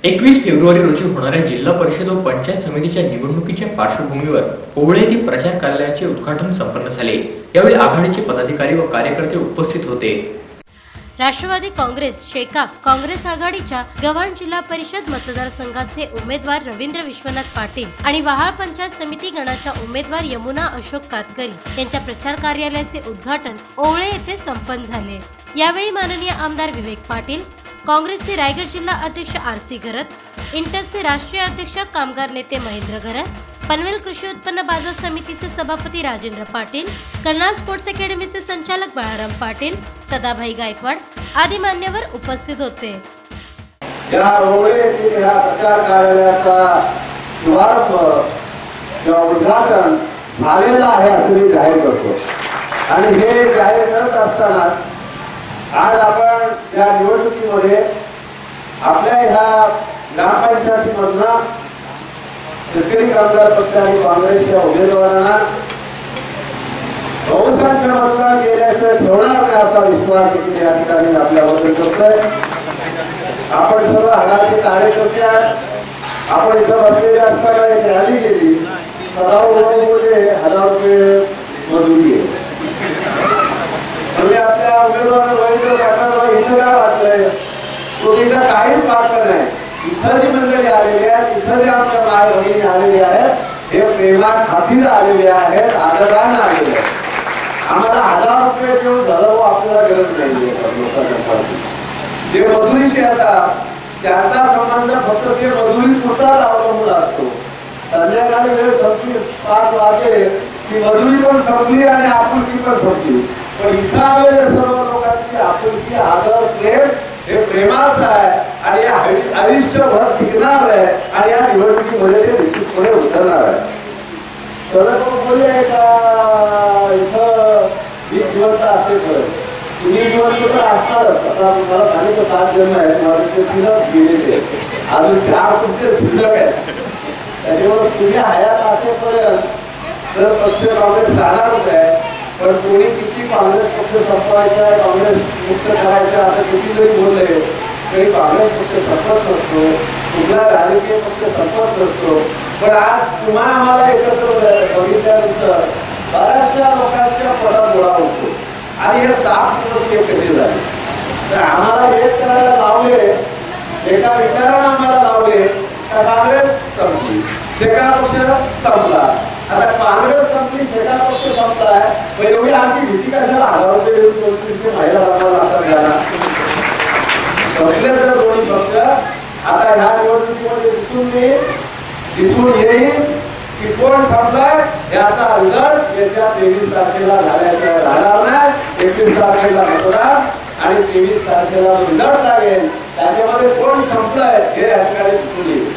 21 February रोजी होणाऱ्या जिल्हा परिषद व पंचायत समितीच्या निवडणुकीच्या पार्श्वभूमीवर ओवळे येथे प्रचार कार्यालयाचे उद्घाटन संपन्न झाले। यावेळी आघाडीचे पदाधिकारी व कार्यकर्ते उपस्थित होते। राष्ट्रवादी काँग्रेस, शेकाप काँग्रेस आघाडीच्या गव्हाण जिल्हा परिषद मतदारसंघाचे उमेदवार रवींद्र विश्वनाथ पाटील आणि वहाळ पंचायत समिती गणाच्या उमेदवार यमुना अशोक कातकरी यांच्या प्रचार कार्यालयाचे उद्घाटन ओवळे येथे संपन्न झाले। यावेळी माननीय आमदार विवेक पाटील, काँग्रेसचे रायगड जिल्हा अध्यक्ष आरसी घरत, इंटकचे राष्ट्रीय अध्यक्ष कामगार नेते महेंद्र घरत, पनवेल कृषी उत्पन्न बाजार समितीचे सभापती राजेंद्र पाटील, कर्नाल स्पोर्ट्स अकॅडमीचे संचालक बाळाराम पाटील, सदाभाई गायकवाड आदी मान्यवर उपस्थित होते। या ओवळे येथील या प्रचार कार्यालयाचा शुभारंभ किंवा उद्घाटन झालेला आहे असे मी जाहीर करतो। आणि हे जाहीर करत असताना आज आपण या निवडणुकीमध्ये आपल्या ह्या ग्रामपंचायतीमधून शेतकरी कामगार पक्ष आणि काँग्रेसच्या उमेदवारांना बहुसंख्य मतदान केल्याशिवाय ठेवणार नाही असा विश्वास या ठिकाणी आपल्याबद्दल करतोय। आपण सर्व आघाडीचे कार्यकर्ते आहेत। आपण इथं बसलेले असताना एक रॅली केली, 1000 रुपये मजुरी आहे। आपल्या उमेदवारांना रवींद्र पाटलांना इथं काय वाटलंय, तो तिथं काहीच वाटलं नाही। इथं जी मंडळी आलेली आहेत, इथं जे आमच्या माय भगिनी आलेली आहेत, हे प्रेमा खातीर आलेले आहेत, आदरानं आलेले आहेत। आम्हाला 1000 रुपये देऊन झालं आपल्याला गरज नाहीये। लोकांना जे मजुरीशी येतात त्यांचा संबंध फक्त ते मजुरी पुरताच अवलंबून असतो। संध्याकाळी वेळ संपली 5 वाजले की मजुरी पण संपली आणि आपुलकी पण संपली। पण इथं आलेले सर्व लोकांची आपुलकी, आदर, प्रेम हे प्रेमाचं आहे आणि या आयुष्यभर टिकणार आहे आणि या निवडणुकीमध्ये ते निश्चितपणे उतरणार आहे। सर्व बोलले का इथं 20 दिवस असेल, 20 दिवस तर असणारच। आता मला सांगितलं 7 जन्म आहेत, माझे ते शिल्लक गेलेले, अजून 4 तुमचे शिल्लक आहेत। त्याच्यावर तुम्ही हयात असेपर्यंत तर पक्ष काँग्रेस राहणारच आहे। पण कोणी किती काँग्रेस पक्ष संपवायचा आहे, काँग्रेस मुक्त करायचा असं किती जरी बोलले तरी काँग्रेस पक्ष संपत नसतो, कुठला राजकीय पक्ष संपत नसतो। पण आज तुम्हा आम्हाला एकत्र बघितल्यानंतर बऱ्याचशा लोकांच्या पोटात गोळा होतो आणि हे 7 दिवस कसे झाले तर आम्हाला एक करायला लावले, एका विचारानं आम्हाला लावले का काँग्रेस संपली, शेका पक्ष संपला। आता काँग्रेस संपली, शेका पक्ष संपलाय, पण एवढी आमची भीती कशाला 1000 रुपये देऊन 200 महिला आम्हाला आता घ्यायला संपले तर दोन्ही पक्ष। आता ह्या निवडणुकीमध्ये दिसून येईल की कोण संपलाय, याचा रिझल्ट येत्या 23 तारखेला झाल्याशिवाय राहणार नाही। 21 तारखेला मतदान आणि 23 तारखेला रिझल्ट लागेल, त्याच्यामध्ये कोण संपलाय हे या ठिकाणी दिसून येईल।